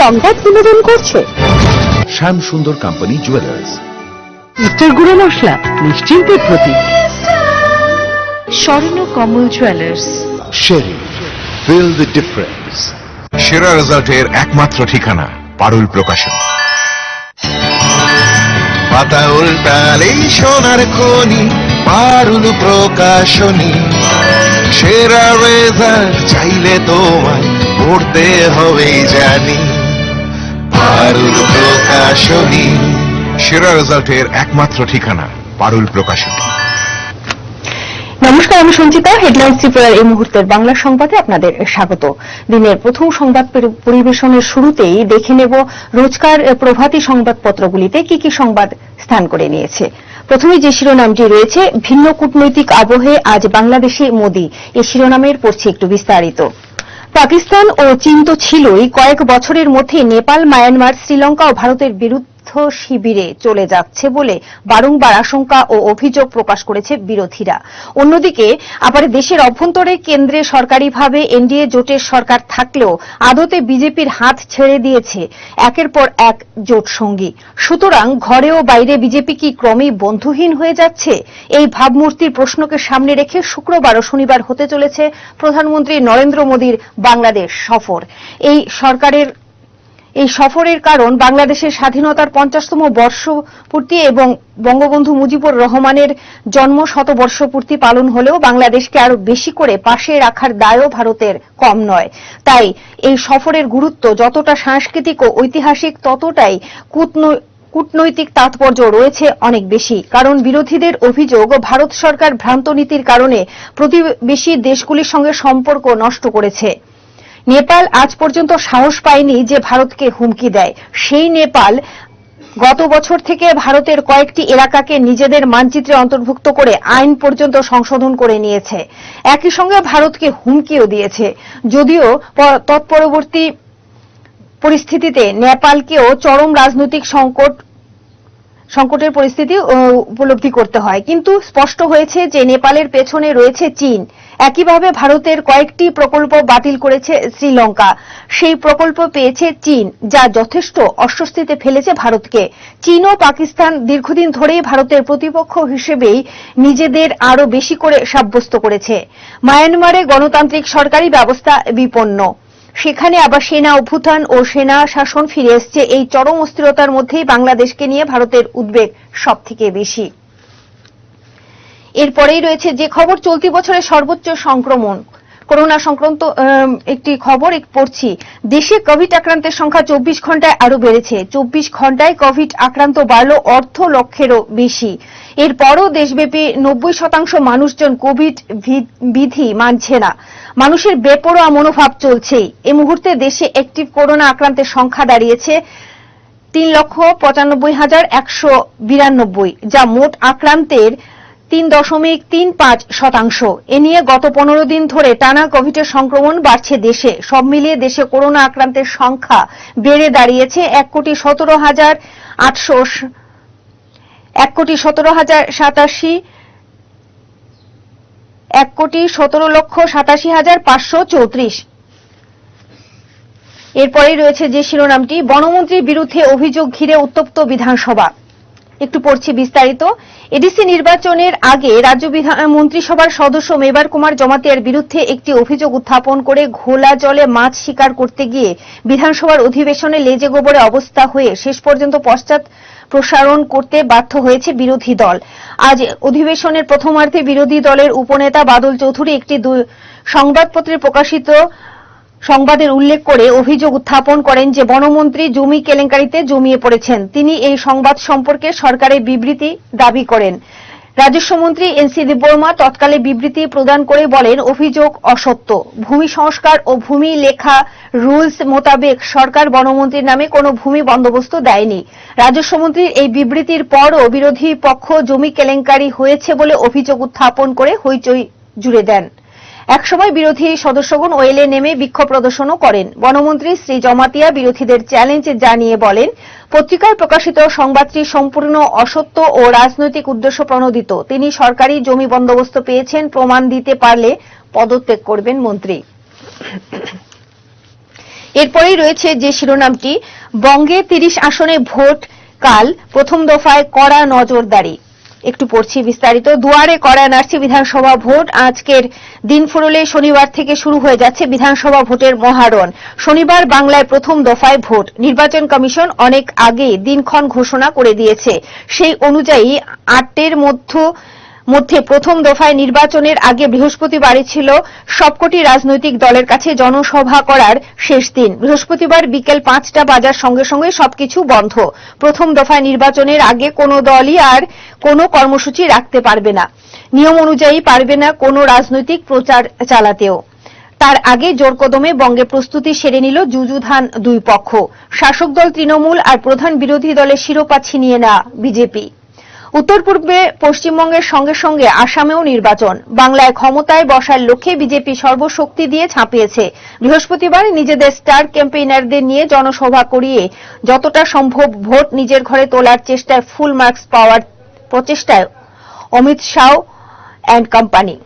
সংবাদ বিনোদন করছে শ্যাম সুন্দর কোম্পানি জুয়েলার্স। ইস্টার গুঁড়ো মশলা নিশ্চিন্তের প্রতীক। স্বর্ণ কমল জুয়েলার্স। শেরি, ফিল দ্য ডিফারেন্স। সেরা রেজাল্টের একমাত্র ঠিকানা পারুল প্রকাশন। পাতা উল্টালেই সোনার খনি পারুল প্রকাশনী। সেরা রেজাল্ট চাইলে তোমায় পড়তে হবেই জানি পারুল প্রকাশনী। সেরা রেজাল্টের একমাত্র ঠিকানা পারুল প্রকাশনী। নমস্কার, আমি সঞ্চিতা। হেডলাইন্স ত্রিপুরার এই মুহূর্তের বাংলা সংবাদে আপনাদের স্বাগত। দিনের প্রথম সংবাদ পরিবেশনের শুরুতেই দেখে নেব রোজকার প্রভাতী সংবাদপত্রগুলিতে কি কি সংবাদ স্থান করে নিয়েছে। প্রথমে যে শিরোনামটি রয়েছে, ভিন্ন কূটনৈতিক আবহে আজ বাংলাদেশে মোদি। এই শিরোনামের পড়ছি একটু বিস্তারিত। পাকিস্তান ও চীন তো ছিলই, কয়েক বছরের মধ্যে নেপাল, মায়ানমার, শ্রীলঙ্কা ও ভারতের বিরুদ্ধে শিবিরে চলে যাচ্ছে বলে বারংবার আশঙ্কা ও অভিযোগ প্রকাশ করেছে বিরোধীরা। অন্যদিকে আবার দেশের অভ্যন্তরে কেন্দ্রে সরকারিভাবে এনডিএ জোটের সরকার থাকলেও আদতে বিজেপির হাত ছেড়ে দিয়েছে একের পর এক জোট সঙ্গী। সুতরাং ঘরে ও বাইরে বিজেপি কি ক্রমেই বন্ধুহীন হয়ে যাচ্ছে? এই ভাবমূর্তির প্রশ্নকে সামনে রেখে শুক্রবার ও শনিবার হতে চলেছে প্রধানমন্ত্রী নরেন্দ্র মোদীর বাংলাদেশ সফর। এই সফরের কারণ বাংলাদেশের স্বাধীনতার 50তম বর্ষপূর্তি এবং বঙ্গবন্ধু মুজিবুর রহমানের জন্ম শতবর্ষপূর্তি পালন হলেও বাংলাদেশকে আরো বেশি করে পাশে রাখার দায়ও ভারতের কম নয়। তাই এই সফরের গুরুত্ব যতটা সাংস্কৃতিক ও ঐতিহাসিক, ততটাই কূটনৈতিক তাৎপর্য রয়েছে অনেক বেশি। কারণ বিরোধীদের অভিযোগ, ভারত সরকার ভ্রান্ত নীতির কারণে প্রতিবেশী দেশগুলির সঙ্গে সম্পর্ক নষ্ট করেছে। নেপাল আজ পর্যন্ত সাহস পায়নি যে ভারতকে হুমকি দেয়। সেই নেপাল গত বছর থেকে ভারতের কয়েকটি এলাকাকে নিজেদের মানচিত্রে অন্তর্ভুক্ত করে আইন পর্যন্ত সংশোধন করে নিয়েছে। একই সঙ্গে ভারতকে হুমকিও দিয়েছে। যদিও তৎপরবর্তী পরিস্থিতিতে নেপালকেও চরম রাজনৈতিক সংকটের পরিস্থিতি উপলব্ধি করতে হয়। কিন্তু স্পষ্ট হয়েছে যে নেপালের পেছনে রয়েছে চীন। একইভাবে ভারতের কয়েকটি প্রকল্প বাতিল করেছে শ্রীলঙ্কা। সেই প্রকল্প পেয়েছে চীন, যা যথেষ্ট অস্বস্তিতে ফেলেছে ভারতকে। চীন ও পাকিস্তান দীর্ঘদিন ধরেই ভারতের প্রতিপক্ষ হিসেবেই নিজেদের আরো বেশি করে সাব্যস্ত করেছে। মায়ানমারে গণতান্ত্রিক সরকারি ব্যবস্থা বিপন্ন। সেখানে আবার সেনা অভ্যুত্থান ও সেনা শাসন ফিরে এসছে। এই চরম অস্থিরতার মধ্যেই বাংলাদেশকে নিয়ে ভারতের উদ্বেগ সবথেকে বেশি। এরপরেই রয়েছে যে খবর, চলতি বছরের সর্বোচ্চ সংক্রমণ। করোনা সংক্রান্ত একটি খবর পড়ছি। দেশে কোভিড আক্রান্তের সংখ্যা 24 ঘন্টায় আরো বেড়েছে। 24 ঘন্টায় কোভিড আক্রান্ত বাড়ল 1.5 লক্ষেরও বেশি। এরপরও দেশব্যাপী 90% মানুষজন কোভিড বিধি মানছে না। মানুষের বেপরোয়া মনোভাব চলছেই। এই মুহূর্তে দেশে অ্যাক্টিভ করোনা আক্রান্তের সংখ্যা দাঁড়িয়েছে 3,95,192, যা মোট আক্রান্তের 3.35%। এ নিয়ে গত 15 দিন ধরে টানা কোভিডের সংক্রমণ বাড়ছে দেশে। সব মিলিয়ে দেশে করোনা আক্রান্তের সংখ্যা বেড়ে দাঁড়িয়েছে 1,17,87,534। এরপরেই রয়েছে যে শিরোনামটি, বনমন্ত্রীর বিরুদ্ধে অভিযোগ ঘিরে উত্তপ্ত বিধানসভা। একটু পড়ছি বিস্তারিত। এডিসি নির্বাচনের আগে রাজ্য মন্ত্রিসভার সদস্য মেবার কুমার জমাতিয়ার বিরুদ্ধে একটি অভিযোগ উত্থাপন করে ঘোলা জলে মাছ শিকার করতে গিয়ে বিধানসভার অধিবেশনে লেজে গোবরে অবস্থা হয়ে শেষ পর্যন্ত পশ্চাৎ প্রসারণ করতে বাধ্য হয়েছে বিরোধী দল। আজ অধিবেশনের প্রথমার্ধে বিরোধী দলের উপনেতা বাদল চৌধুরী একটি সংবাদপত্রে প্রকাশিত সংবাদের উল্লেখ করে অভিযোগ উত্থাপন করেন যে বনমন্ত্রী জমি কেলেঙ্কারিতে জমিয়ে পড়েছেন। তিনি এই সংবাদ সম্পর্কে সরকারের বিবৃতি দাবি করেন। রাজস্বমন্ত্রী এনসি দেববর্মা তৎকালে বিবৃতি প্রদান করে বলেন, অভিযোগ অসত্য। ভূমি সংস্কার ও ভূমি লেখা রুলস মোতাবেক সরকার বনমন্ত্রীর নামে কোনো ভূমি বন্দোবস্ত দেয়নি। রাজস্বমন্ত্রীর এই বিবৃতির পরও বিরোধী পক্ষ জমি কেলেঙ্কারি হয়েছে বলে অভিযোগ উত্থাপন করে হইচই জুড়ে দেন। একসময় বিরোধী সদস্যগণ ওয়েলে নেমে বিক্ষোভ প্রদর্শনও করেন। বনমন্ত্রী শ্রী জমাতিয়া বিরোধীদের চ্যালেঞ্জ জানিয়ে বলেন, পত্রিকায় প্রকাশিত সংবাদটি সম্পূর্ণ অসত্য ও রাজনৈতিক উদ্দেশ্য প্রণোদিত। তিনি সরকারি জমি বন্দোবস্ত পেয়েছেন প্রমাণ দিতে পারলে পদত্যাগ করবেন মন্ত্রী। এরপরেই রয়েছে যে শিরোনামটি, বঙ্গে 30 আসনে ভোট কাল, প্রথম দফায় কড়া নজরদারি। একটু পড়ছি বিস্তারিত। দুয়ারে কড়া নাড়ছে বিধানসভা ভোট। আজকের দিন ফুরলে শনিবার থেকে শুরু হয়ে যাচ্ছে বিধানসভা ভোটের মহারণ। শনিবার বাংলায় প্রথম দফায় ভোট। নির্বাচন কমিশন অনেক আগে দিনক্ষণ ঘোষণা করে দিয়েছে। সেই অনুযায়ী 8 মধ্যে প্রথম দফায় নির্বাচনের আগে বৃহস্পতিবারই ছিল সবকটি রাজনৈতিক দলের কাছে জনসভা করার শেষ দিন। বৃহস্পতিবার বিকেল 5টা বাজার সঙ্গে সঙ্গে সবকিছু বন্ধ। প্রথম দফায় নির্বাচনের আগে কোনো দলই আর কোনো কর্মসূচি রাখতে পারবে না। নিয়ম অনুযায়ী পারবে না কোনো রাজনৈতিক প্রচার চালাতেও। তার আগে জোরকদমে বঙ্গে প্রস্তুতি সেরে নিল যুযুধান দুই পক্ষ। শাসক দল তৃণমূল আর প্রধান বিরোধী দলের শিরোপা ছিনিয়ে নেওয়া বিজেপি। উত্তর পূর্বে পশ্চিমবঙ্গের সঙ্গে সঙ্গে আসামেও নির্বাচন। বাংলায় ক্ষমতায় বসার লক্ষ্যে বিজেপি সর্বশক্তি দিয়ে ঝাঁপিয়েছে। বৃহস্পতিবার নিজেদের স্টার ক্যাম্পেইনারদের নিয়ে জনসভা করিয়ে যতটা সম্ভব ভোট নিজের ঘরে তোলার চেষ্টায় ফুল মার্কস পাওয়ার প্রচেষ্টায় অমিত শাহ অ্যান্ড কোম্পানি।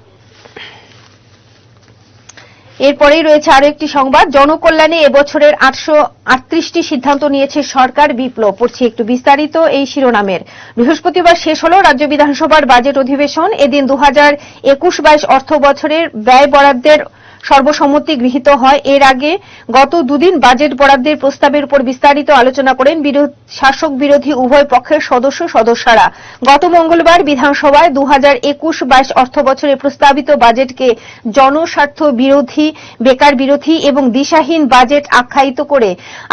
এরপরেই রয়েছে আরো একটি সংবাদ, জনকল্যাণে এবছরের 838টি সিদ্ধান্ত নিয়েছে সরকার, বিপ্লব। পড়ছি একটু বিস্তারিত এই শিরোনামের। বৃহস্পতিবার শেষ হল রাজ্য বিধানসভার বাজেট অধিবেশন। এদিন 2021-22 অর্থ বছরের ব্যয় বরাদ্দের সর্বসম্মতি গৃহীত হয়। এর আগে গত দুদিন বাজেট বরাদ্দের প্রস্তাবের উপর বিস্তারিত আলোচনা করেন শাসক বিরোধী উভয় পক্ষের সদস্যরা। গত মঙ্গলবার বিধানসভায় 2021-22 অর্থ বছরের প্রস্তাবিত বাজেটকে জনস্বার্থ বিরোধী, বেকার বিরোধী এবং দিশাহীন বাজেট আখ্যায়িত করে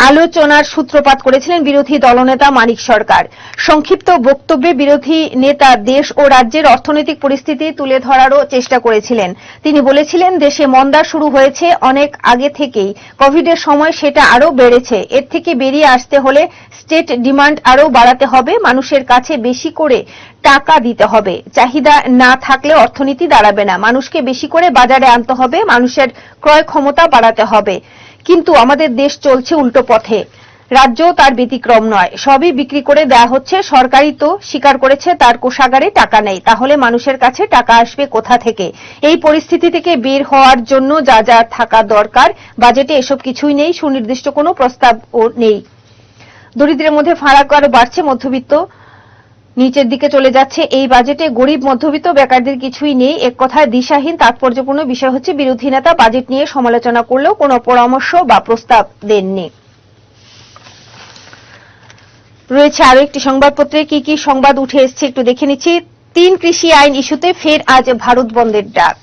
আলোচনার সূত্রপাত করেছিলেন বিরোধী দলনেতা মানিক সরকার। সংক্ষিপ্ত বক্তব্যে বিরোধী নেতা দেশ ও রাজ্যের অর্থনৈতিক পরিস্থিতি তুলে ধরারও চেষ্টা করেছিলেন। তিনি বলেছিলেন, দেশে মন্দা শুরু হয়েছে অনেক আগে থেকেই। কোভিডের সময় সেটা আরো বেড়েছে। এর থেকে বেরিয়ে আসতে হলে স্টেট ডিমান্ড আরো বাড়াতে হবে, মানুষের কাছে বেশি করে টাকা দিতে হবে। চাহিদা না থাকলে অর্থনীতি দাঁড়াবে না। মানুষকে বেশি করে বাজারে আনতে হবে, মানুষের ক্রয় ক্ষমতা বাড়াতে হবে। কিন্তু আমাদের দেশ চলছে উল্টো পথে। রাজ্য তার ব্যতিক্রম নয়। সবই বিক্রি করে দেওয়া হচ্ছে। সরকারই তো স্বীকার করেছে তার কোষাগারে টাকা নেই। তাহলে মানুষের কাছে টাকা আসবে কোথা থেকে? এই পরিস্থিতি থেকে বের হওয়ার জন্য যা যা থাকা দরকার, বাজেটে এসব কিছুই নেই। সুনির্দিষ্ট কোনো প্রস্তাবও নেই। দরিদ্রের মধ্যে ফারাক আরো বাড়ছে, মধ্যবিত্ত নিচের দিকে চলে যাচ্ছে। এই বাজেটে গরিব, মধ্যবিত্ত, বেকারদের কিছুই নেই। এক কথায় দিশাহীন। তাৎপর্যপূর্ণ বিষয় হচ্ছে, বিরোধী নেতা বাজেট নিয়ে সমালোচনা করলেও কোনো পরামর্শ বা প্রস্তাব দেননি। রয়েছে আরো একটি সংবাদপত্রে কি কি সংবাদ উঠে এসছে একটু দেখে নিচ্ছি। 3 কৃষি আইন ইস্যুতে ফের আজ ভারত বন্ধের ডাক।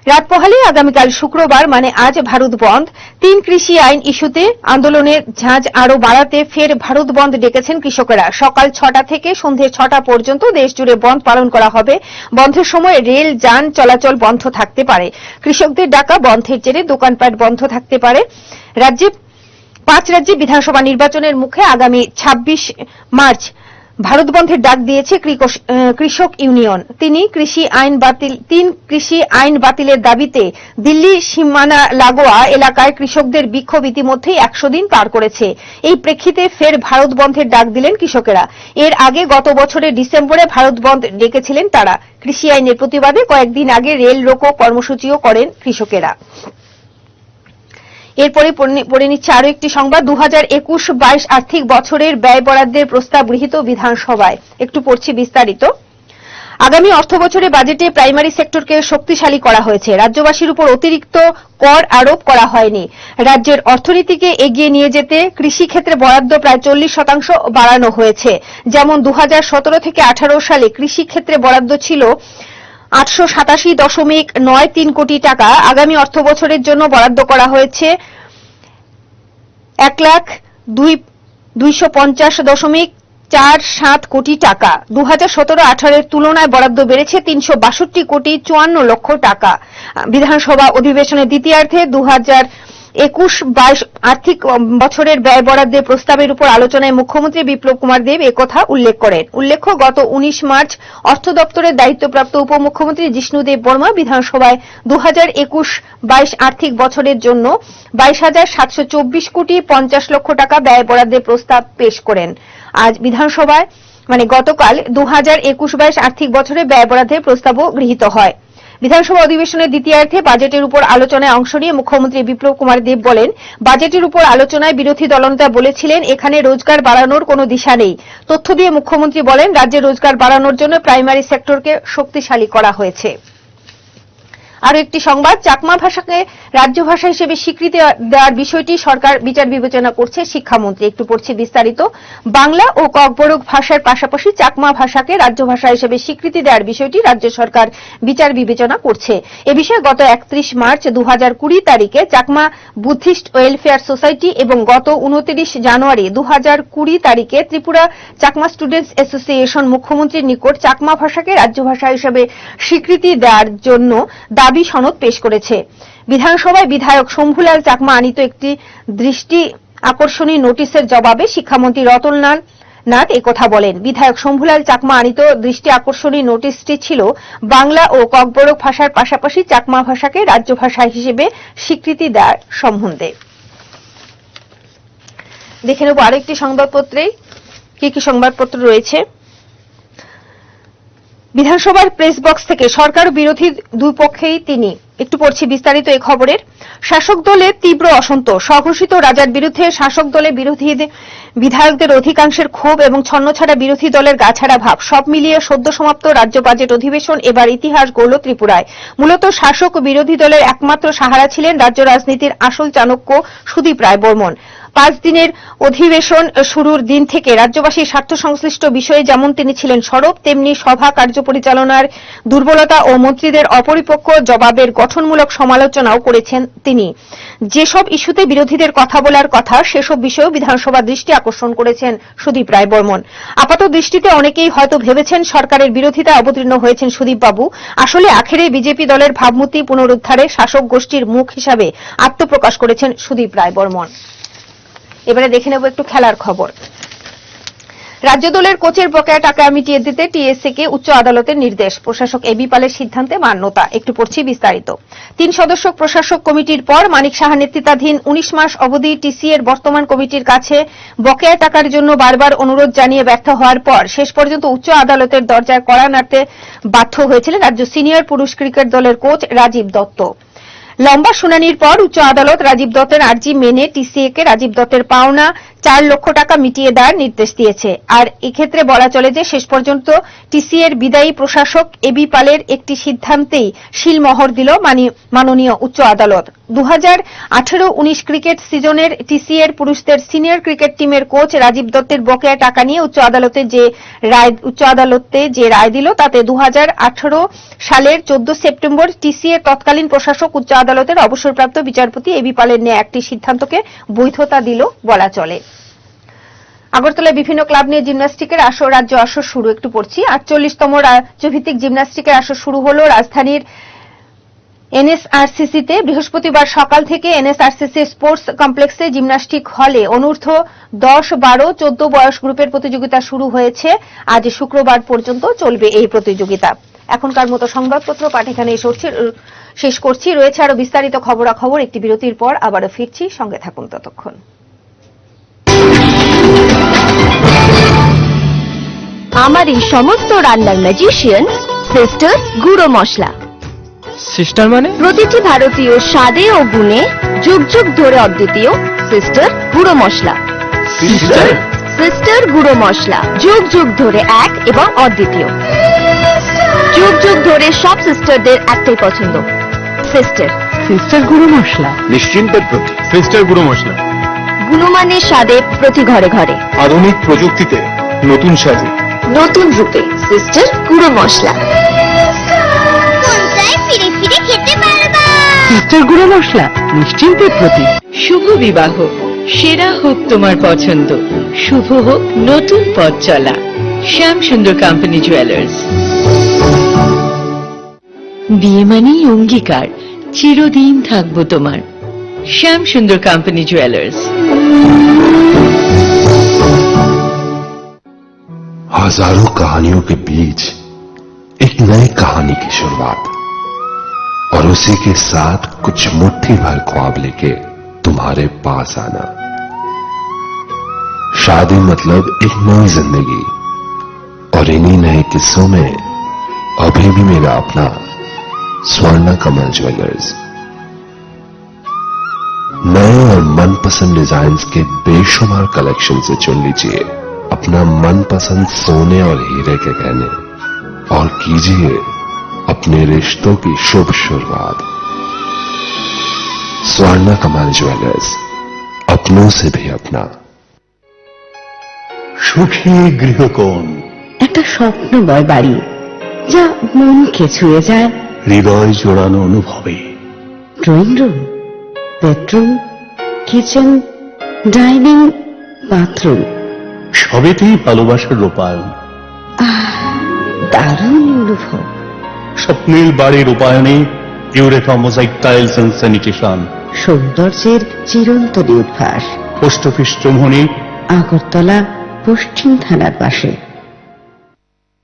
রাত পোহালে আগামীকাল শুক্রবার মানে আজ ভারত বন্ধ। 3 কৃষি আইন ইস্যুতে আন্দোলনের ঝাঁজ আরো বাড়াতে ফের ভারত বন্ধ ডেকেছেন কৃষকেরা। সকাল 6টা থেকে সন্ধ্যে 6টা পর্যন্ত দেশ জুড়ে বন্ধ পালন করা হবে। বন্ধের সময় রেল, যান চলাচল বন্ধ থাকতে পারে। কৃষকদের ডাকা বন্ধের জেরে দোকানপাট বন্ধ থাকতে পারে। 5 রাজ্যে বিধানসভা নির্বাচনের মুখে আগামী 26 মার্চ ভারত বন্ধের ডাক দিয়েছে কৃষক ইউনিয়ন। 3 কৃষি আইন বাতিলের দাবিতে দিল্লি সীমানা লাগোয়া এলাকায় কৃষকদের বিক্ষোভ ইতিমধ্যেই 100 দিন পার করেছে। এই প্রেক্ষিতে ফের ভারত বন্ধের ডাক দিলেন কৃষকেরা। এর আগে গত বছরের ডিসেম্বরে ভারত বন্ধ ডেকেছিলেন তারা। কৃষি আইনের প্রতিবাদে কয়েকদিন আগে রেল রোকো কর্মসূচিও করেন কৃষকেরা। এরপরে পড়ে নিচ্ছে আরো একটি সংবাদ, 2021-22 আর্থিক বছরের ব্যয় বরাদ্দের প্রস্তাব গৃহীত বিধানসভায়। একটু পড়ছি বিস্তারিত। আগামী অর্থ বছরে বাজেটে প্রাইমারি সেক্টরকে শক্তিশালী করা হয়েছে। রাজ্যবাসীর উপর অতিরিক্ত কর আরোপ করা হয়নি। রাজ্যের অর্থনীতিকে এগিয়ে নিয়ে যেতে কৃষি ক্ষেত্রে বরাদ্দ প্রায় 40% বাড়ানো হয়েছে। যেমন 2017 থেকে 18 সালে কৃষি ক্ষেত্রে বরাদ্দ ছিল 887.93 কোটি টাকা। আগামী অর্থ বছরের জন্য বরাদ্দ করা হয়েছে 1,250.47 কোটি টাকা। 2017-18 এর তুলনায় বরাদ্দ বেড়েছে 362.54 কোটি টাকা। বিধানসভা অধিবেশনের দ্বিতীয়ার্ধে 2021-22 আর্থিক বছরের ব্যয় বরাদ্দের প্রস্তাবের উপর আলোচনায় মুখ্যমন্ত্রী বিপ্লব কুমার দেব একথা উল্লেখ করেন। উল্লেখ্য, গত 19 মার্চ অর্থ দপ্তরের দায়িত্বপ্রাপ্ত উপমুখ্যমন্ত্রী জিষ্ণু দেব বর্মা বিধানসভায় 2021-22 আর্থিক বছরের জন্য 22,724.50 কোটি টাকা ব্যয় বরাদ্দের প্রস্তাব পেশ করেন। আজ বিধানসভায় গতকাল 2021-22 আর্থিক বছরে ব্যয় বরাদ্দের প্রস্তাবও গৃহীত হয়। বিধানসভা অধিবেশনের দ্বিতীয়ার্ধে বাজেটের উপর আলোচনায় অংশ নিয়ে মুখ্যমন্ত্রী বিপ্লব কুমার দেব বলেন, বাজেটের উপর আলোচনায় বিরোধী দলনেতা বলেছিলেন এখানে রোজগার বাড়ানোর কোনো দিশা নেই। তথ্য দিয়ে মুখ্যমন্ত্রী বলেন, রাজ্যে রোজগার বাড়ানোর জন্য প্রাইমারি সেক্টরকে শক্তিশালী করা হয়েছে। আরো একটি সংবাদ, চাকমা ভাষাকে রাজ্য ভাষা হিসেবে স্বীকৃতি দেওয়ার বিষয়টি সরকার বিচার বিবেচনা করছে। শিক্ষামন্ত্রী, একটু পড়ছি বিস্তারিত। বাংলা ও ককবরক ভাষার পাশাপাশি চাকমা ভাষাকে রাজ্য ভাষা হিসেবে স্বীকৃতি দেওয়ার বিষয়টি রাজ্য সরকার বিচার বিবেচনা করছে। এ বিষয়ে গত 31 মার্চ 2020 তারিখে চাকমা বুদ্ধিস্ট ওয়েলফেয়ার সোসাইটি এবং গত 29 জানুয়ারি 2020 তারিখে ত্রিপুরা চাকমা স্টুডেন্টস অ্যাসোসিয়েশন মুখ্যমন্ত্রীর নিকট চাকমা ভাষাকে রাজ্য ভাষা হিসেবে স্বীকৃতি দেওয়ার জন্য দাবি সনদ পেশ করেছে। বিধানসভায় বিধায়ক শম্ভুলাল চাকমা আনিত একটি দৃষ্টি আকর্ষণী নোটিশের জবাবে শিক্ষামন্ত্রী রতনলাল নাথ একথা বলেন। বিধায়ক শম্ভুলাল চাকমা আনিত দৃষ্টি আকর্ষণী নোটিশটি ছিল বাংলা ও ককবরক ভাষার পাশাপাশি চাকমা ভাষাকে রাজ্য ভাষা হিসেবে স্বীকৃতি দেওয়ার সম্বন্ধে। দেখে নেব আরেকটি সংবাদপত্রে কি কি সংবাদপত্র রয়েছে। বিধানসভার প্রেস বক্স থেকে সরকার বিরোধী দুই পক্ষেই তিনি, একটু পড়ছি বিস্তারিত এই খবরের। শাসক দলের তীব্র অসন্তোষ, স্বঘোষিত রাজার বিরুদ্ধে শাসক দলে বিরোধী বিধায়কদের অধিকাংশের ক্ষোভ এবং ছন্নছাড়া বিরোধী দলের গাছাড়া ভাব, সব মিলিয়ে সদ্য সমাপ্ত রাজ্য বাজেট অধিবেশন এবার ইতিহাস গড়ল ত্রিপুরায়। মূলত শাসক ও বিরোধী দলের একমাত্র সাহারা ছিলেন রাজ্য রাজনীতির আসল চাণক্য সুদীপ রায় বর্মন। 5 দিনের অধিবেশন শুরুর দিন থেকে রাজ্যবাসীর স্বার্থ সংশ্লিষ্ট বিষয়ে যেমন তিনি ছিলেন সরব, তেমনি সভা কার্য পরিচালনার দুর্বলতা ও মন্ত্রীদের অপরিপক্ক জবাবের গঠনমূলক সমালোচনাও করেছেন তিনি। যেসব ইস্যুতে বিরোধীদের কথা বলার কথা সেসব বিষয়েও বিধানসভা দৃষ্টি আকর্ষণ করেছেন সুদীপ রায় বর্মন। আপাত দৃষ্টিতে অনেকেই হয়তো ভেবেছেন সরকারের বিরোধিতায় অবতীর্ণ হয়েছেন সুদীপ বাবু। আসলে আখেরে বিজেপি দলের ভাবমূর্তি পুনরুদ্ধারে শাসক গোষ্ঠীর মুখ হিসাবে আত্মপ্রকাশ করেছেন সুদীপ রায় বর্মন। এবারে দেখে নেব একটু খেলার খবর। রাজ্য দলের কোচের বকেয়া টাকা মিটিয়ে দিতে টিএসসি কে উচ্চ আদালতের নির্দেশ, প্রশাসক এবি পালের সিদ্ধান্তে মান্যতা। একটু পড়ছি বিস্তারিত। 3 সদস্য প্রশাসক কমিটির পর মানিক সাহা নেতৃত্বাধীন 19 মাস অবধি টিসি এর বর্তমান কমিটির কাছে বকেয়া টাকার জন্য বারবার অনুরোধ জানিয়ে ব্যর্থ হওয়ার পর শেষ পর্যন্ত উচ্চ আদালতের দরজায় কড়া নাড়তে বাধ্য হয়েছিলেন রাজ্য সিনিয়র পুরুষ ক্রিকেট দলের কোচ রাজীব দত্ত। লম্বা শুনানির পর উচ্চ আদালত রাজীব দত্তের আর্জি মেনে টিসিএ কে রাজীব দত্তের পাওনা 4 লক্ষ টাকা মিটিয়ে দেওয়ার নির্দেশ দিয়েছে। আর এক্ষেত্রে বলা চলে যে শেষ পর্যন্ত টিসিএ এর বিদায়ী প্রশাসক এবি পালের একটি সিদ্ধান্তেই শিলমোহর দিল মাননীয় উচ্চ আদালত। 2018-19 ক্রিকেট সিজনের টিসিএ এর পুরুষদের সিনিয়র ক্রিকেট টিমের কোচ রাজীব দত্তের বকেয়া টাকা নিয়ে উচ্চ আদালতে যে রায় দিল তাতে 2018 সালের 14 সেপ্টেম্বর টিসিএ এর তৎকালীন প্রশাসক উচ্চ আদালতের অবসরপ্রাপ্ত বিচারপতি এবি পালের নেয়া একটি সিদ্ধান্তকে বৈধতা দিল বলা চলে। আগরতলায় বিভিন্ন ক্লাব নিয়ে জিমন্যাস্টিকের আসর, রাজ্য আসর শুরু। একটু পড়ছি। 48তম রাজ্যভিত্তিক জিমন্যাস্টিকের আসর শুরু হলো রাজধানীর এনএসআরসিসিতে। বৃহস্পতিবার সকাল থেকে এনএসআরসিসি স্পোর্টস কমপ্লেক্সে জিমন্যাস্টিক হলে অনূর্ধ্ব 10, 12, 14 বয়স গ্রুপের প্রতিযোগিতা শুরু হয়েছে। আজ শুক্রবার পর্যন্ত চলবে এই প্রতিযোগিতা। এখনকার মতো সংবাদপত্র পাঠ এখানে শেষ করছি। রয়েছে আরো বিস্তারিত খবরাখবর একটি বিরতির পর। আবারও ফিরছি, সঙ্গে থাকুন ততক্ষণ। আমার এই সমস্ত রান্নার ম্যাজিশিয়ান সিস্টার গুঁড়ো মশলা। সিস্টার মানে? প্রতিটি ভারতীয় স্বাদে ও গুণে যুগ যুগ ধরে অদ্বিতীয় সিস্টার গুঁড়ো মশলা। সিস্টার? সিস্টার গুঁড়ো মশলা যুগ যুগ ধরে এক এবং অদ্বিতীয়। যুগ যুগ ধরে সব সিস্টারদের একটাই পছন্দ, সিস্টার। সিস্টার গুঁড়ো মশলা, নিশ্চিন্তের প্রতি সিস্টার গুঁড়ো মশলা। গুণমানের স্বাদে প্রতি ঘরে ঘরে, আধুনিক প্রযুক্তিতে নতুন সাজে, নতুন রূপে সিস্টার গুঁড়ো মশলা। ফিরে ফিরে খেতে পারবা। সিস্টার গুঁড়ো মশলা, নিশ্চিন্তের প্রতি। শুভ বিবাহ, সেরা হোক তোমার পছন্দ, শুভ হোক নতুন পথ চলা। শ্যাম সুন্দর কোম্পানি জুয়েলার্স। বিয়ে মানেই অঙ্গীকার, চিরদিন থাকবো তোমার। শ্যাম সুন্দর কোম্পানি জুয়েলার্স। हजारों कहानियों के बीच एक नई कहानी की शुरुआत, और उसी के साथ कुछ मुट्ठी भर ख्वाब लेके तुम्हारे पास आना। शादी मतलब एक नई जिंदगी, और इन्हीं नए किस्सों में अभी भी मेरा अपना स्वर्णा कमल ज्वेलर्स। नए और मनपसंद डिजाइन्स के बेशुमार कलेक्शन से चुन लीजिए अपना मनपसंद सोने और हीरे के गहने और कीजिए अपने रिश्तों की शुभ शुरुआत। स्वर्णा कमल ज्वेलर्स, अपनों से भी अपना। সুখী গৃহকোণ, একটা স্বপ্নময় বাড়ি যা মনকে ছুঁয়ে যায়। হৃদয় জোড়ানো অনুভবে drawing room, bedroom, kitchen, dining, bathroom, সবেতেই ভালোবাসার রূপায়ণ। দারুণ অনুভব। স্বপ্নের বাড়ির রূপায়ণে Eureka mosaic tiles and sanitation, সৌন্দর্যের চিরন্তনী উদ্ভাস। পোস্ট অফিস চৌমুহনী, আগরতলা পশ্চিম থানার পাশে।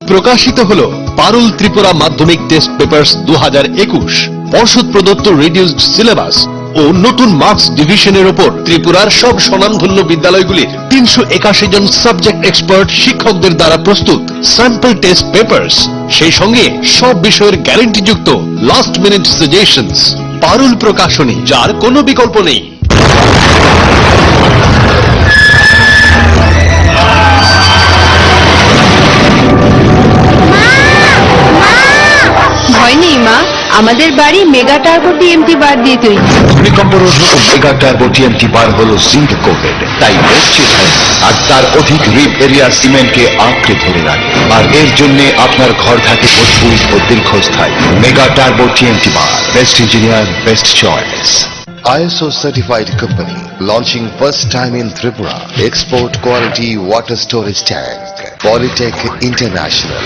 প্রকাশিত হলো পারুল ত্রিপুরা মাধ্যমিক টেস্ট পেপারস 2021, পর্ষদ প্রদত্ত রিডিউসড সিলেবাস ও নতুন মার্কস ডিভিশনের ওপর ত্রিপুরার সব স্বনামধন্য বিদ্যালয়গুলির 381 জন সাবজেক্ট এক্সপার্ট শিক্ষকদের দ্বারা প্রস্তুত স্যাম্পল টেস্ট পেপারস, সেই সঙ্গে সব বিষয়ের গ্যারান্টিযুক্ত লাস্ট মিনিট সাজেশনস। পারুল প্রকাশনী, যার কোনো বিকল্প নেই। ভয় নেই মা, আমাদের বাড়ি মেগা টার্বো টিএমটি বার দিয়ে তৈরি। ভূমিকম্প রোধক মেগা টার্বো টিএমটি বার হলো জিঙ্ক কোটেড, তাই মসজিদ হয় না। আর তার অধিক রিপ এরিয়া সিমেন্টকে আঁকড়ে ধরে রাখে, আর এর জন্য আপনার ঘর থাকে মজবুত ও দীর্ঘস্থায়ী। Mega turbo TMT bar, best engineer, best choice. ISO certified company launching first time in Tripura. Export quality water storage tank. Polytech International.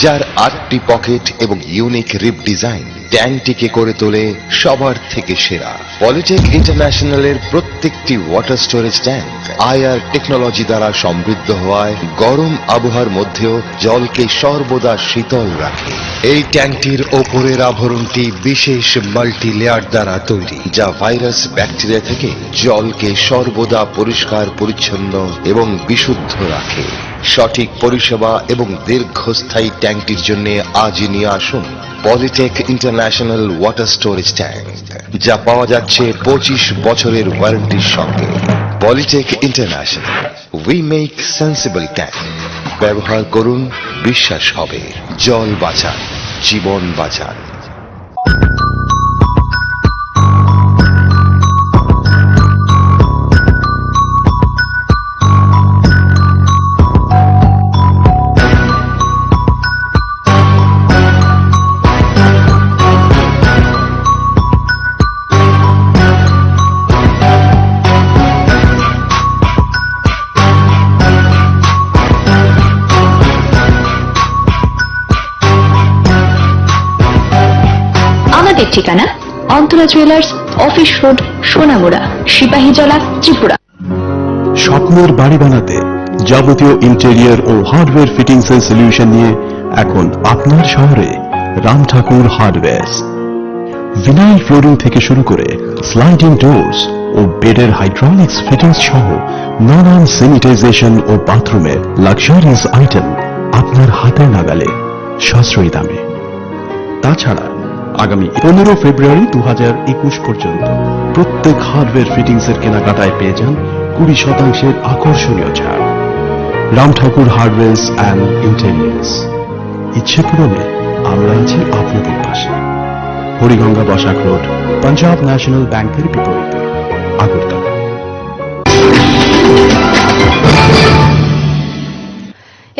যার 8টি পকেট এবং ইউনিক রিপ ডিজাইন ট্যাঙ্কটিকে করে তোলে সবার থেকে সেরা। পলিটেক ইন্টারন্যাশনালের প্রত্যেকটি water storage tank IR technology দ্বারা সমৃদ্ধ হওয়ায় গরম আবহাওয়ার মধ্যেও জলকে সর্বদা শীতল রাখে। এই ট্যাঙ্কটির ওপরের আবরণটি বিশেষ মাল্টি লেয়ার দ্বারা তৈরি, যা ভাইরাস ব্যাকটেরিয়া থেকে জলকে সর্বদা পরিষ্কার পরিচ্ছন্ন এবং বিশুদ্ধ রাখে। সঠিক পরিষেবা এবং দীর্ঘস্থায়ী ট্যাঙ্কটির জন্য আজই নিয়ে আসুন Polytech International water storage tank, যা পাওয়া যাচ্ছে 25 বছরের ওয়ারেন্টির সঙ্গে। Polytech International, we make sensible tank. ব্যবহার করুন, বিশ্বাস হবে। জল বাঁচান, জীবন বাঁচান। ঠিকানা Antara jewellers, office road, Sonamura, Sepahijala, Tripura. স্বপ্নের বাড়ি বানাতে যাবতীয় ইন্টেরিয়র ও হার্ডওয়্যার ফিটিংস এর সলিউশন নিয়ে এখন আপনার শহরে Ram Thakur hardwares. Vinyl flooring থেকে শুরু করে স্লাইডিং ডোরস ও বেডের হাইড্রোলিক্স ফিটিংস সহ নানান স্যানিটাইজেশন ও বাথরুমের লাক্সারিয়াস আইটেম আপনার হাতের নাগালে, সাশ্রয়ী দামে। তাছাড়া আগামী 15 ফেব্রুয়ারি 2021 পর্যন্ত প্রত্যেক হার্ডওয়্যার ফিটিংস এর কেনাকাটায় পেয়ে যান 20% আকর্ষণীয় ছাড়। Ram Thakur hardwares and interiors. ইচ্ছে পূরণে আমরা আছি আপনাদের পাশে। হরিগঙ্গা বসাক রোড, পাঞ্জাব ন্যাশনাল ব্যাংকের বিপরীতে, আগরতলা।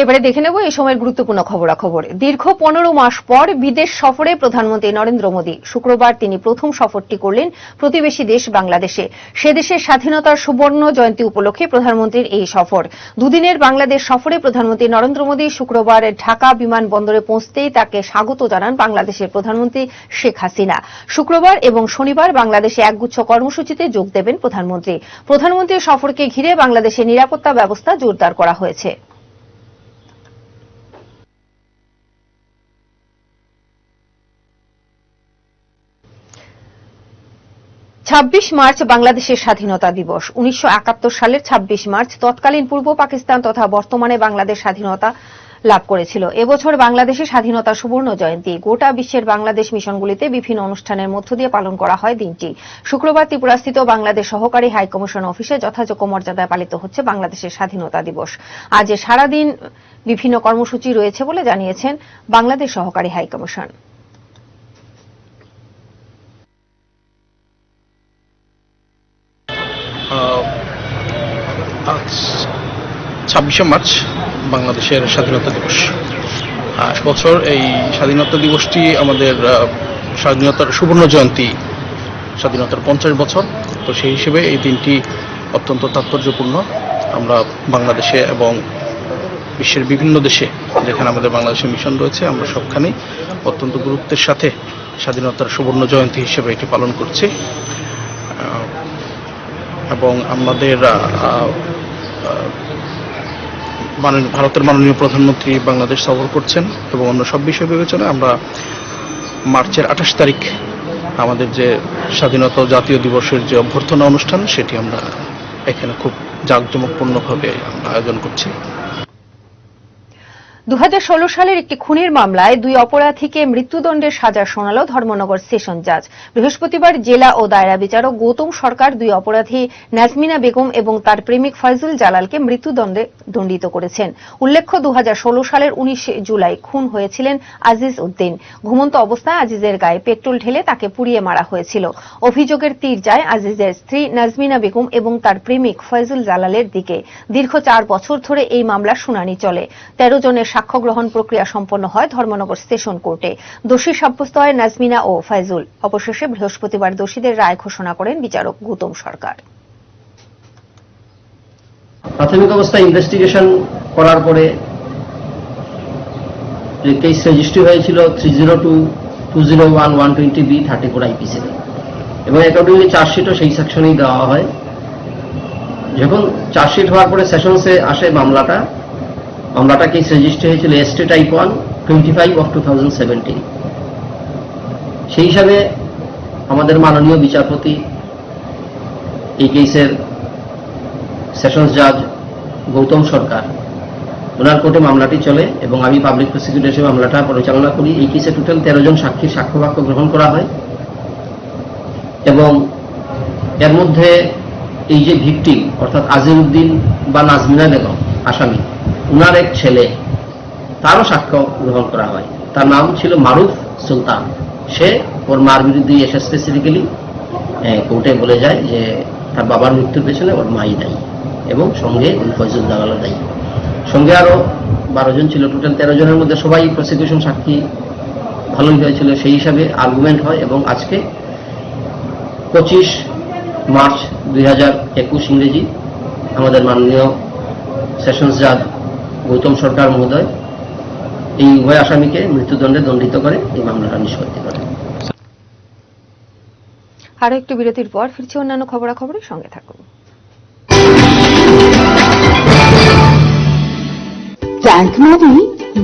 এবারে দেখে নেব এই সময়ের গুরুত্বপূর্ণ খবরাখবর। দীর্ঘ 15 মাস পর বিদেশ সফরে প্রধানমন্ত্রী নরেন্দ্র মোদী। শুক্রবার তিনি প্রথম সফরটি করলেন প্রতিবেশী দেশ বাংলাদেশে। সে দেশের স্বাধীনতার সুবর্ণ জয়ন্তী উপলক্ষে প্রধানমন্ত্রীর এই সফর। দুদিনের বাংলাদেশ সফরে প্রধানমন্ত্রী নরেন্দ্র মোদী শুক্রবার ঢাকা বিমানবন্দরে পৌঁছতেই তাকে স্বাগত জানান বাংলাদেশের প্রধানমন্ত্রী শেখ হাসিনা। শুক্রবার এবং শনিবার বাংলাদেশে একগুচ্ছ কর্মসূচিতে যোগ দেবেন প্রধানমন্ত্রী। প্রধানমন্ত্রীর সফরকে ঘিরে বাংলাদেশের নিরাপত্তা ব্যবস্থা জোরদার করা হয়েছে। 26 মার্চ বাংলাদেশের স্বাধীনতা দিবস। 1971 সালের 26 মার্চ তৎকালীন পূর্ব পাকিস্তান তথা বর্তমানে বাংলাদেশ স্বাধীনতা লাভ করেছিল। এবছর বাংলাদেশের স্বাধীনতা সুবর্ণ জয়ন্তী। গোটা বিশ্বের বাংলাদেশ মিশনগুলিতে বিভিন্ন অনুষ্ঠানের মধ্য দিয়ে পালন করা হয় দিনটি। শুক্রবার ত্রিপুরাস্থিত বাংলাদেশ সহকারী হাইকমিশন অফিসে যথাযোগ্য মর্যাদায় পালিত হচ্ছে বাংলাদেশের স্বাধীনতা দিবস। আজ সারাদিন বিভিন্ন কর্মসূচি রয়েছে বলে জানিয়েছেন বাংলাদেশ সহকারী হাইকমিশন। 26শে মার্চ বাংলাদেশের স্বাধীনতা দিবস। বছর এই স্বাধীনতা দিবসটি আমাদের স্বাধীনতার সুবর্ণ জয়ন্তী, স্বাধীনতার 50 বছর। তো সেই হিসেবে এই দিনটি অত্যন্ত তাৎপর্যপূর্ণ। আমরা বাংলাদেশে এবং বিশ্বের বিভিন্ন দেশে যেখানে আমাদের বাংলাদেশের মিশন রয়েছে, আমরা সবখানেই অত্যন্ত গুরুত্বের সাথে স্বাধীনতার সুবর্ণ জয়ন্তী হিসেবে এটি পালন করছি। এবং আমাদের ভারতের মাননীয় প্রধানমন্ত্রী বাংলাদেশ সফর করছেন এবং অন্য সব বিষয় বিবেচনায় আমরা মার্চের 28 তারিখ আমাদের যে স্বাধীনতা জাতীয় দিবসের যে অভ্যর্থনা অনুষ্ঠান, সেটি আমরা এখানে খুব জাঁকজমকপূর্ণভাবে আয়োজন করছি। 2016 সালের একটি খুনের মামলায় 2 অপরাধীকে মৃত্যুদণ্ডের সাজা শোনাল ধর্মনগর সেশন জাজ। বৃহস্পতিবার জেলা ও দায়রা বিচারক গৌতম সরকার 2 অপরাধী নাজমিনা বেগম এবং তার প্রেমিক ফয়জুল জালালকে মৃত্যুদণ্ডে দণ্ডিত করেছেন। উল্লেখ্য 2016 সালের 19 জুলাই খুন হয়েছিলেন আজিজ উদ্দিন। ঘুমন্ত অবস্থায় আজিজের গায়ে পেট্রোল ঢেলে তাকে পুড়িয়ে মারা হয়েছিল। অভিযোগের তীর যায় আজিজের স্ত্রী নাজমিনা বেগম এবং তার প্রেমিক ফয়জুল জালালের দিকে। দীর্ঘ 4 বছর ধরে এই মামলার শুনানি চলে। 13 জনের সাক্ষ্য গ্রহণ প্রক্রিয়া সম্পন্ন হয় ধর্মনগর সেশন কোর্টে। দোষী সাব্যস্ত হয় নাজমিনা ও ফয়জুল। অবশেষে বৃহস্পতিবার দোষীদের রায় ঘোষণা করেন বিচারক গৌতম সরকার। প্রাথমিক অবস্থায় ইনভেস্টিগেশন করার পরে যে কেস রেজিস্ট্রি হয়েছিল 302-201-120B 34 IPC এবং অ্যাকর্ডিংলি চার্জশিটও সেই সেকশনেই দেওয়া হয়। যখন চার্জশিট হওয়ার পরে সেশনসে আসে মামলাটা কেস রেজিস্ট্রি হয়েছিল ST টাইপ 1 25/2017। সেই হিসাবে আমাদের মাননীয় বিচারপতি এই কেসের সেশনস জাজ গৌতম সরকার, ওনার কোর্টে মামলাটি চলে এবং আমি পাবলিক প্রসিকিউটর হিসেবে মামলাটা পরিচালনা করি। এই কেসে টোটাল 13 জন সাক্ষীর সাক্ষ্য বাক্য গ্রহণ করা হয় এবং এর মধ্যে এই যে ভিকটিম অর্থাৎ আজিজউদ্দিন বা নাজমিনা বেগম আসামি, উনার এক ছেলে, তারও সাক্ষ্য গ্রহণ করা হয়। তার নাম ছিল মারুফ সুলতান। সে ওর মার বিরুদ্ধে এসে স্পেসিফিক্যালি কোর্টে বলে যায় যে তার বাবার মৃত্যুর পেছনে ওর মাই দায়ী এবং সঙ্গে ফয়জুল জালালও দায়ী। সঙ্গে আরো 12 জন ছিল। টোটাল 13 জনের মধ্যে সবাই প্রসিকিউশন সাক্ষী ভালোই হয়েছিল। সেই হিসাবে আর্গুমেন্ট হয় এবং আজকে 25 মার্চ 2021 ইংরেজি আমাদের মাননীয় সেশনস জাজ গৌতম সরকার মহোদয় এই উভয় আসামিকে মৃত্যুদণ্ডে দণ্ডিত করে এই মামলাটা নিষ্পত্তি করে। আরো একটু বিরতির পর ফিরছি অন্যান্য খবরাখবরের সঙ্গে থাকুন। ট্যাঙ্ক মানে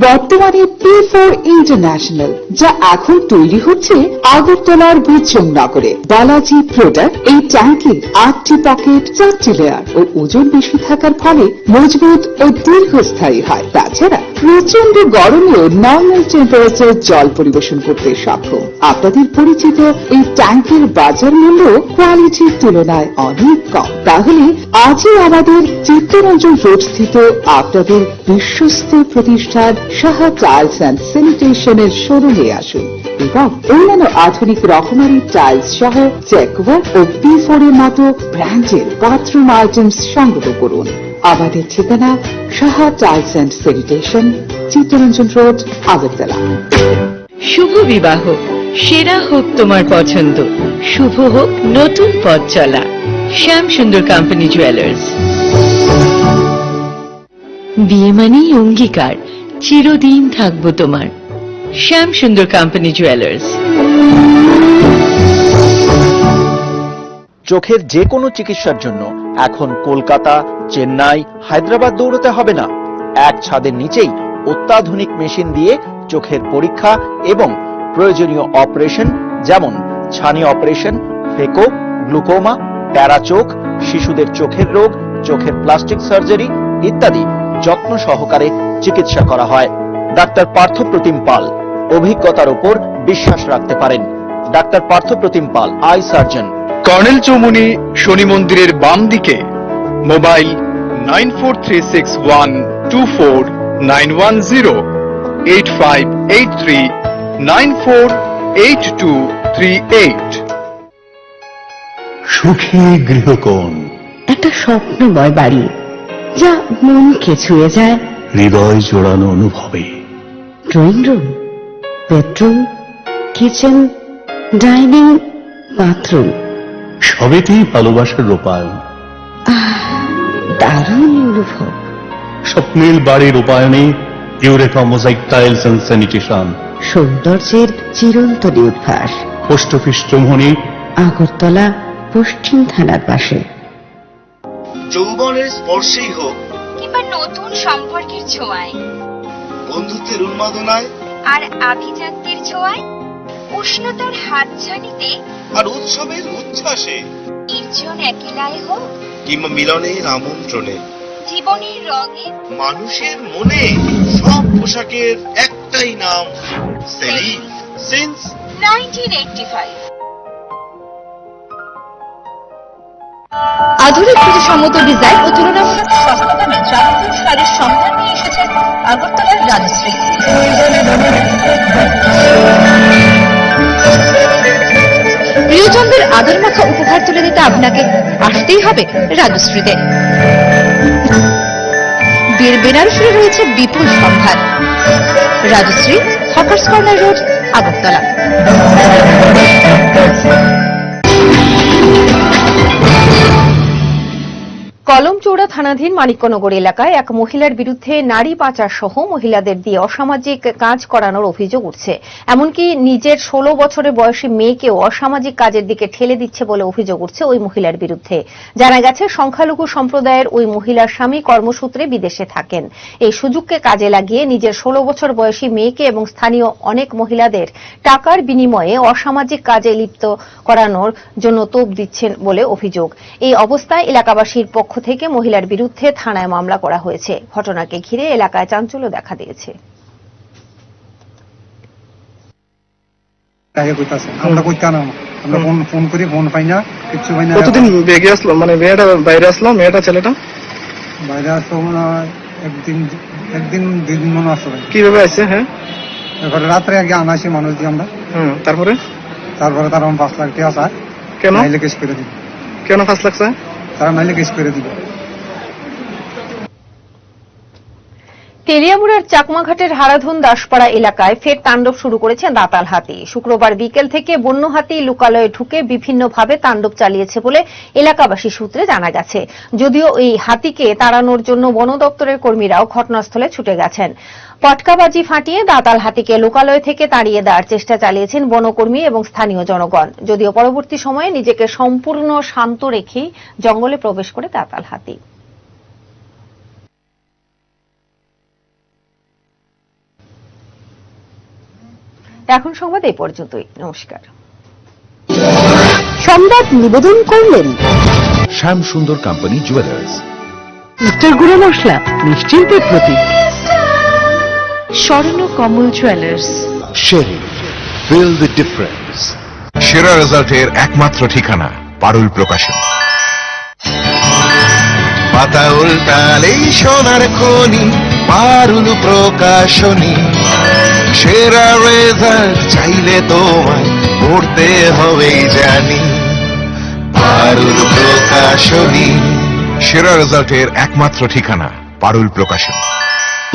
বর্তমানে P4 ইন্টারন্যাশনাল, যা এখন তৈরি হচ্ছে আগরতলার ভূচংনগরে। বালাজি প্রোডাক্ট এই ট্যাঙ্কে 8টি পকেট, 4টি লেয়ার ও ওজন বেশি থাকার ফলে মজবুত ও দীর্ঘস্থায়ী হয়। তাছাড়া প্রচন্ড গরমেও নর্মাল টেম্পারেচার জল পরিবেশন করতে সক্ষম। আপনাদের পরিচিত এই ট্যাঙ্কের বাজার মূল্য কোয়ালিটির তুলনায় অনেক কম। তাহলে আজই আমাদের চিত্তরঞ্জন রোড স্থিত আপনাদের বিশ্বস্ত প্রতিষ্ঠান সাহা টাইলস অ্যান্ড স্যানিটেশনের শোরুমে আসুন এবং অন্যান্য আধুনিক রকমারি টাইলস সহ চেকওয়ার্ক ও P4 এর মতো ব্র্যান্ডের বাথরুম আইটেমস সংগ্রহ করুন। আমাদের ঠিকানা Saha tiles and sanitation, Chittaranjan road, Agartala. শুভ বিবাহ, সেরা হোক তোমার পছন্দ, শুভ হোক নতুন পথ চলা। শ্যাম সুন্দর কোম্পানি জুয়েলার্স। বিয়ে মানেই অঙ্গীকার, চিরদিন থাকবো তোমার। শ্যাম সুন্দর কোম্পানি জুয়েলার্স। চোখের যে কোনো চিকিৎসার জন্য এখন কলকাতা, চেন্নাই, হায়দ্রাবাদ দৌড়তে হবে না। এক ছাদের নিচেই অত্যাধুনিক মেশিন দিয়ে চোখের পরীক্ষা এবং প্রয়োজনীয় অপারেশন যেমন ছানি অপারেশন, ফেকো, গ্লুকোমা, প্যারাচোখ, শিশুদের চোখের রোগ, চোখের প্লাস্টিক সার্জারি ইত্যাদি যত্ন সহকারে চিকিৎসা করা হয়। ডাক্তার পার্থপ্রতিম পাল অভিজ্ঞতার উপর বিশ্বাস রাখতে পারেন। Doctor Parthapratim Pal, I surgeon. Colonel Chowmuhani শনি মন্দিরের বাম দিকে। মোবাইল 9436124910, 8583948238। সুখী গৃহকোণ, একটা স্বপ্নময় বাড়ি যা মনকে ছুঁয়ে যায়। হৃদয় জোড়ানো অনুভবে। Drawing room, bedroom, kitchen, dining, bathroom, সবেতেই ভালোবাসার রূপায়ণ। দারুণ অনুভব। স্বপ্নের বাড়ির রূপায়ণে Eureka mosaic tiles and sanitation. সৌন্দর্যের চিরন্তনী উদ্ভাস। পোস্ট অফিস চৌমুহনী, আগরতলা, পশ্চিম থানার পাশে। যৌবনের স্পর্শেই হোক কিংবা নতুন সম্পর্কের ছোঁয়ায়, বন্ধুত্বের উন্মাদনায় আর আভিজাত্যের ছোঁয়ায়, উষ্ণতার হাতছানিতে আর উৎসবের উচ্ছ্বাসে, নির্জন একেলায় হোক কিংবা মিলনের আমন্ত্রণে, জীবনের রঙে, মানুষের মনে, সব পোশাকের একটাই নাম, সেলিম। সিন্স 1985। আধুনিক প্রতিসম্মত ডিজাইন ও তুলনামূলক সস্তা দামে যাবতীয় শাড়ির সম্মান নিয়ে এসেছে আগরতলার রাজশ্রী। প্রিয়জনদের আদর মাখা উপহার তুলে দিতে আপনাকে আসতেই হবে রাজশ্রীতে। বীর বেনারসির রয়েছে বিপুল সম্ভার। Rajshri, hawkers corner road, Agartala. Kalamchowra থানাধীন মানিক্যনগর এলাকায় এক মহিলার বিরুদ্ধে নারী পাচার সহ মহিলাদের দিয়ে অসামাজিক কাজ করানোর অভিযোগ উঠছে। এমনকি নিজের 16 বছরের বয়সী মেয়েকেও অসামাজিক কাজের দিকে ঠেলে দিচ্ছে বলে অভিযোগ উঠছে ওই মহিলার বিরুদ্ধে। জানা গেছে, সংখ্যালঘু সম্প্রদায়ের ওই মহিলার স্বামী কর্মসূত্রে বিদেশে থাকেন। এই সুযোগকে কাজে লাগিয়ে নিজের 16 বছর বয়সী মেয়েকে এবং স্থানীয় অনেক মহিলাদের টাকার বিনিময়ে অসামাজিক কাজে লিপ্ত করানোর জন্য তোপ দিচ্ছেন বলে অভিযোগ। এই অবস্থায় এলাকাবাসীর পক্ষ থেকে মহিলার বিরুদ্ধে থানায় মামলা করা হয়েছে। ঘটনাকে ঘিরে এলাকায় চাঞ্চল্য দেখা দিয়েছে। আমরা ফোন করি, ফোন পাই না, কিছু পাই না। কতদিন বেগে আসলো, মানে মেয়েটা বাইরে আসলো, মেয়েটা ছেলেটা বাইরে আসলো মনে হয় একদিন 2 দিন মনে আসলো। কিভাবে আসছে? হ্যাঁ, এবারে রাত্রে আগে আনাইছি মানুষ দিয়ে আমরা। তারপরে তার 5 লাখ টাকা চায়। কেন? নাইলে কেস করে দিবে। কেন 5 লাখ চায়? তারা নাইলে কেস করে দিবে। তেলিয়ামুড়ার চাকমাঘাটের হারাধন দাসপাড়া এলাকায় ফের তাণ্ডব শুরু করেছে দাঁতাল হাতি। শুক্রবার বিকেল থেকে বন্য হাতি লোকালয়ে ঢুকে বিভিন্নভাবে তাণ্ডব চালিয়েছে বলে এলাকাবাসী সূত্রে জানা গেছে। যদিও এই হাতিকে তাড়ানোর জন্য বন দপ্তরের কর্মীরাও ঘটনাস্থলে ছুটে গেছেন। পটকাবাজি ফাটিয়ে দাঁতাল হাতিকে লোকালয় থেকে তাড়িয়ে দেওয়ার চেষ্টা চালিয়েছেন বনকর্মী এবং স্থানীয় জনগণ। যদিও পরবর্তী সময়ে নিজেকে সম্পূর্ণ শান্ত রেখেই জঙ্গলে প্রবেশ করে দাঁতাল হাতি। এখন সংবাদ এই পর্যন্তই। নমস্কার। সংবাদ নিবেদন করলেন শ্যাম সুন্দর কোম্পানি জুয়েলার্স। উত্তর গুঁড়ো মশলা, নিশ্চিন্তের প্রতীক। স্বর্ণ কমল জুয়েলার্স। শেরি, ফিল দ্য ডিফারেন্স। সেরা রেজাল্টের একমাত্র ঠিকানা পারুল প্রকাশন। পাতা উল্টালেই সোনার খনি, পারুল প্রকাশনী। সেরা রেজাল্ট চাইলে তোমায় পড়তে হবেই জানি, পারুল প্রকাশনী। সেরা রেজাল্টের একমাত্র ঠিকানা পারুল প্রকাশন।